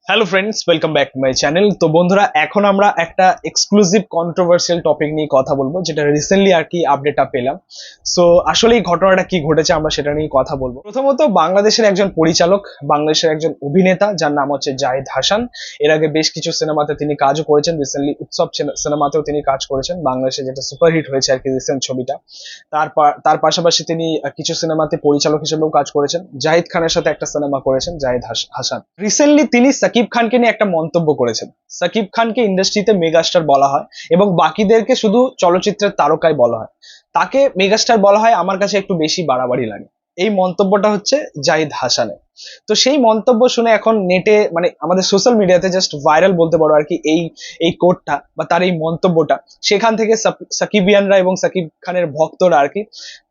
Hello friends, welcome back to my channel. তো বন্ধুরা, এখন আমরা একটা এক্সক্লুসিভ কন্ট্রোভার্সিয়াল টপিক নিয়ে কথা বলবো, যেটা রিসেন্টলি আর কি আপডেটটা পেলাম। সো আসলে এই ঘটনাটা কি ঘটেছে আমরা সেটা নিয়ে কথা বলবো। প্রথমত, বাংলাদেশের একজন পরিচালক, বাংলাদেশের একজন অভিনেতা যার নাম হচ্ছে জাহিদ হাসান। এর আগে বেশ কিছু সিনেমাতে তিনি কাজও করেছেন, রিসেন্টলি উৎসব সিনেমাতেও তিনি কাজ করেছেন, বাংলাদেশে যেটা সুপারহিট হয়েছে আর কি রিসেন্ট ছবিটা। তার পাশাপাশি তিনি কিছু সিনেমাতে পরিচালক হিসেবেও কাজ করেছেন। জাহিদ খানের সাথে একটা সিনেমা করেছেন জাহিদ হাসান। রিসেন্টলি তিনি সাকিব খানকে নিয়ে একটা মন্তব্য করেছেন। সাকিব খানকে ইন্ডাস্ট্রিতে মেগাস্টার বলা হয় এবং বাকিদেরকে শুধু চলচ্চিত্রের তারকাই বলা হয়, তাকে মেগাস্টার বলা হয়। আমার কাছে একটু বেশি বাড়াবাড়ি লাগে। এই মন্তব্যটা হচ্ছে জাহিদ হাসানের। তো সেই মন্তব্য শুনে এখন নেটে, মানে আমাদের সোশ্যাল মিডিয়াতে জাস্ট ভাইরাল বলতে পারো আর কি এই এই কোটটা বা তার এই মন্তব্যটা। সেখান থেকে সাকিবিয়ানরা এবং সাকিব খানের ভক্তরা আর কি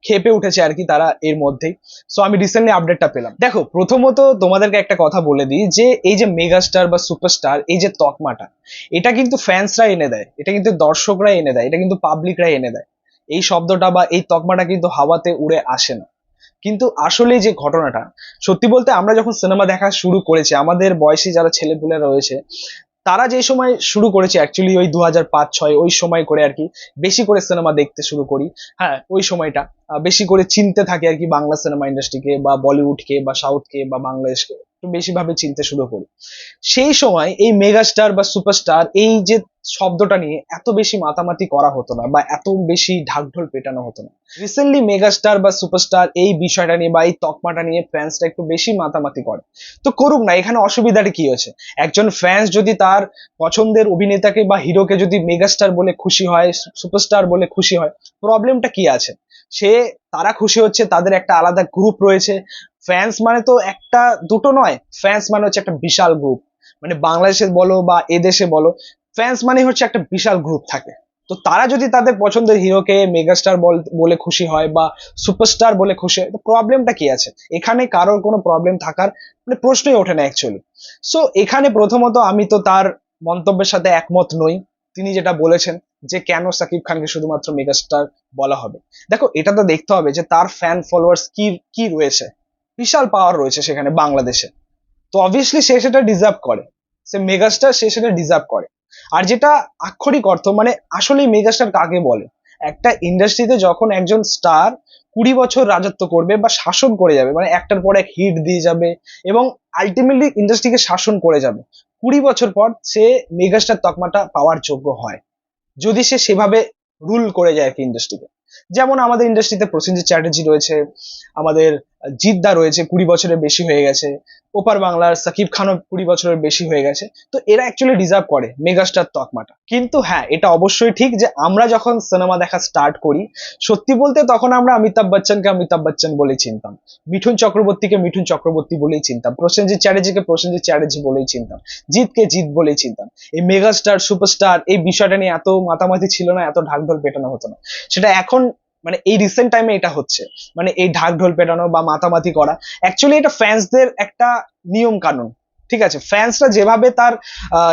খেপে উঠেছে আর কি তারা এর মধ্যেই। সো আমি রিসেন্টলি আপডেটটা পেলাম। দেখো, প্রথমত তোমাদেরকে একটা কথা বলে দিই যে এই যে মেগাস্টার বা সুপারস্টার, এই যে তকমাটা, এটা কিন্তু ফ্যান্সরা এনে দেয়, এটা কিন্তু দর্শকরা এনে দেয়, এটা কিন্তু পাবলিকরা এনে দেয়। এই শব্দটা বা এই তকমাটা কিন্তু হাওয়াতে উড়ে আসে না। কিন্তু আসলে যে ঘটনাটা, সত্যি বলতে আমরা যখন সিনেমা দেখা শুরু করেছি, আমাদের বয়সী যারা ছেলেপুলেরা রয়েছে, তারা যে সময় শুরু করেছে অ্যাকচুয়ালি ওই 2005-06 ওই সময় করে আর কি বেশি করে সিনেমা দেখতে শুরু করি। হ্যাঁ, ওই সময়টা বেশি করে চিনতে থাকে আর কি বাংলা সিনেমা ইন্ডাস্ট্রিকে বা বলিউডকে বা সাউথকে বা বাংলাদেশকে একটু বেশি ভাবে চিনতে শুরু করি। সেই সময় এই মেগাস্টার বা সুপারস্টার এই যে শব্দটা নিয়ে এত বেশি মাতামাতি করা হতো না বা এত বেশি ঢাকঢোল পেটানো হতো না। রিসেন্টলি মেগাস্টার বা সুপারস্টার এই বিষয়টা নিয়ে বা এই তকমাটা নিয়ে ফ্যান্সরা একটু বেশি মাতামাতি করে। তো করুক না, এখানে অসুবিধাটা কি হয়েছে? একজন ফ্যান্স যদি তার পছন্দের অভিনেতাকে বা হিরোকে যদি মেগাস্টার বলে খুশি হয়, সুপারস্টার বলে খুশি হয়, প্রবলেমটা কি আছে? সে তারা খুশি হচ্ছে, তাদের একটা আলাদা গ্রুপ রয়েছে। ফ্যান্স মানে তো একটা দুটো নয়, ফ্যান্স মানে হচ্ছে একটা বিশাল গ্রুপ। মানে বাংলাদেশে বলো বা এদেশে বলো, ফ্যান্স মানে হচ্ছে একটা বিশাল গ্রুপ থাকে। তো তারা যদি তাদের পছন্দের হিরোকে মেগাস্টার বলে খুশি হয় বা সুপারস্টার বলে খুশি হয়, তো প্রবলেমটা কি আছে? এখানে কারোর কোনো প্রবলেম থাকার মানে প্রশ্নই ওঠে না অ্যাকচুয়ালি। সো এখানে প্রথমত আমি তো তার মন্তব্যের সাথে একমত নই। তিনি যেটা বলেছেন যে কেন সাকিব খানকে শুধুমাত্র মেগাস্টার বলা হবে, দেখো এটা তো দেখতে হবে যে তার ফ্যান ফলোয়ার্স কি কি রয়েছে। বিশাল পাওয়ার রয়েছে সেখানে বাংলাদেশে। তো অবভিয়াসলি সে সেটা ডিজার্ভ করে, সে মেগাস্টার, সে সেটা ডিজার্ভ করে। আর যেটা আক্ষরিক অর্থ, মানে আসলে মেগাস্টার কাকে বলে? একটা ইন্ডাস্ট্রিতে যখন একজন স্টার 20 বছর রাজত্ব করবে বা শাসন করে যাবে, মানে একটার পর এক হিট দিয়ে যাবে এবং আলটিমেটলি ইন্ডাস্ট্রিকে শাসন করে যাবে, 20 বছর পর সে মেগাস্টার তকমাটা পাওয়ার যোগ্য হয়, যদি সে সেভাবে রুল করে যায় আর কি ইন্ডাস্ট্রিকে। যেমন আমাদের ইন্ডাস্ট্রিতে প্রসেনজিৎ চ্যাটার্জি রয়েছে, আমাদের জিদ্দা রয়েছে, 20 বছরের বেশি হয়ে গেছে। ওপার বাংলার সাকিব খানও 20 বছরের বেশি হয়ে গেছে। তো এরা অ্যাকচুয়ালি ডিজার্ভ করে মেগাস্টার তকমাটা। কিন্তু হ্যাঁ, এটা অবশ্যই ঠিক যে আমরা যখন সিনেমা দেখা স্টার্ট করি, সত্যি বলতে তখন আমরা অমিতাভ বচ্চনকে অমিতাভ বচ্চন বলেই চিনতাম, মিঠুন চক্রবর্তীকে মিঠুন চক্রবর্তী বলেই চিনতাম, প্রসেনজিৎ চ্যাটার্জিকে প্রসেনজিৎ চ্যাটার্জি বলেই চিনতাম, জিতকে জিত বলেই চিনতাম। এই মেগাস্টার সুপারস্টার এই বিষয়টা নিয়ে এত মাতামাতি ছিল না, এত ঢাকঢোল পেটানো হতো না। সেটা এখন মানে এই রিসেন্ট টাইমে এটা হচ্ছে। মানে এই ঢাকঢোল পেটানো বা মাতামাতি করা, অ্যাকচুয়ালি এটা ফ্যান্সদের একটা নিয়ম কানুন। ঠিক আছে, ফ্যান্সরা যেভাবে তার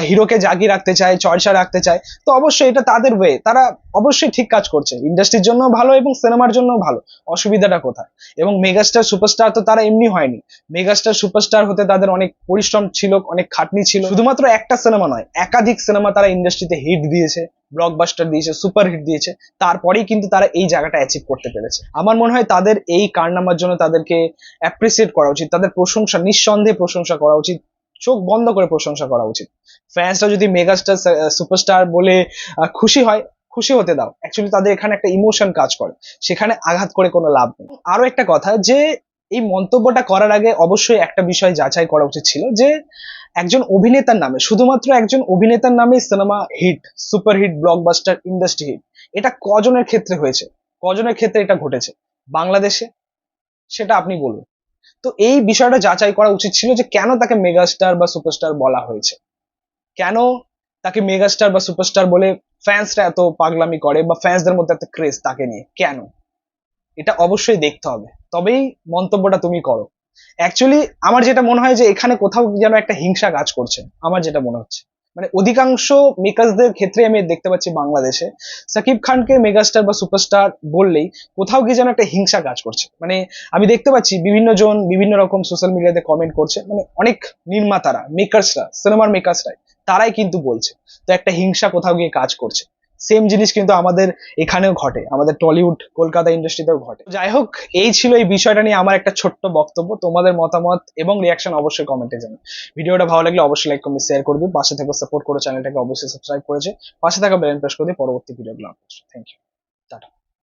হিরোকে জাগিয়ে রাখতে চায়, চর্চা রাখতে চায়, তো অবশ্যই এটা তাদের ওয়ে, তারা অবশ্যই ঠিক কাজ করছে, ইন্ডাস্ট্রির জন্য ভালো এবং সিনেমার জন্য ভালো। অসুবিধাটা কোথায়? এবং মেগাস্টার সুপারস্টার তো তারা এমনি হয়নি। মেগাস্টার সুপারস্টার হতে তাদের অনেক পরিশ্রম ছিল, অনেক খাটনি ছিল। শুধুমাত্র একটা সিনেমা নয়, একাধিক সিনেমা তারা ইন্ডাস্ট্রিতে হিট দিয়েছে, ব্লকবাস্টার দিয়েছে, সুপার হিট দিয়েছে। তারপরেই কিন্তু তারা এই জায়গাটা অ্যাচিভ করতে পেরেছে। আমার মনে হয় তাদের এই কারনামার জন্য তাদেরকে অ্যাপ্রিসিয়েট করা উচিত, তাদের প্রশংসা, নিঃসন্দেহে প্রশংসা করা উচিত, চোখ বন্ধ করে প্রশংসা করা উচিত। ফ্যান্সরা যদি মেগাস্টার সুপারস্টার বলে খুশি হয়, খুশি হতে দাও। অ্যাকচুয়ালি তাদের এখানে একটা ইমোশন কাজ করে, সেখানে আঘাত করে কোনো লাভ নেই। আরো একটা কথা, যে এই মন্তব্যটা করার আগে অবশ্যই একটা বিষয় যাচাই করা উচিত ছিল যে একজন অভিনেতার নামে, শুধুমাত্র একজন অভিনেতার নামে cinema hit, super hit, blockbuster, industry hit, এটা কজনের ক্ষেত্রে হয়েছে, কজনের ক্ষেত্রে এটা ঘটেছে বাংলাদেশে, সেটা আপনি বলুন। তো এই বিষয়টা যাচাই করা উচিত ছিল যে কেন তাকে মেগাস্টার বা সুপারস্টার বলা হয়েছে, কেন তাকে মেগাস্টার বা সুপারস্টার বলে ফ্যান্সরা এত পাগলামি করে বা ফ্যান্সদের মধ্যে এত ক্রেজ তাকে নিয়ে কেন, এটা অবশ্যই দেখতে হবে, তবেই মন্তব্যটা তুমি করো। অ্যাকচুয়ালি আমার যেটা মনে হয় যে এখানে কোথাও যেন একটা হিংসা কাজ করছে, আমার যেটা মনে হচ্ছে। মানে অধিকাংশ মেকার্সদের ক্ষেত্রে আমি দেখতে পাচ্ছি বাংলাদেশে সাকিব খানকে মেগাস্টার বা সুপারস্টার বললেই কোথাও গিয়ে যেন একটা হিংসা কাজ করছে। মানে আমি দেখতে পাচ্ছি বিভিন্ন জন বিভিন্ন রকম সোশ্যাল মিডিয়াতে কমেন্ট করছে, মানে অনেক নির্মাতারা, মেকার্সরা, সিনেমার মেকার্সরাই তারাই কিন্তু বলছে। তো একটা হিংসা কোথাও গিয়ে কাজ করছে। সেম জিনিস কিন্তু আমাদের এখানেও ঘটে, আমাদের টলিউড কলকাতা ইন্ডাস্ট্রিতেও ঘটে। যাই হোক, এই ছিল এই বিষয়টা নিয়ে আমার একটা ছোট্ট বক্তব্য। তোমাদের মতামত এবং রিয়াকশন অবশ্যই কমেন্টে জানাও। ভিডিওটা ভালো লাগলে অবশ্যই লাইক কমেন্ট শেয়ার করে দিও। পাশে থেকে সাপোর্ট করো, চ্যানেলটাকে অবশ্যই সাবস্ক্রাইব করেছে, পাশে থাকা বেল প্রেস করে দিয়ে পরবর্তী ভিডিওগুলো আপলোড। Thank you, tata.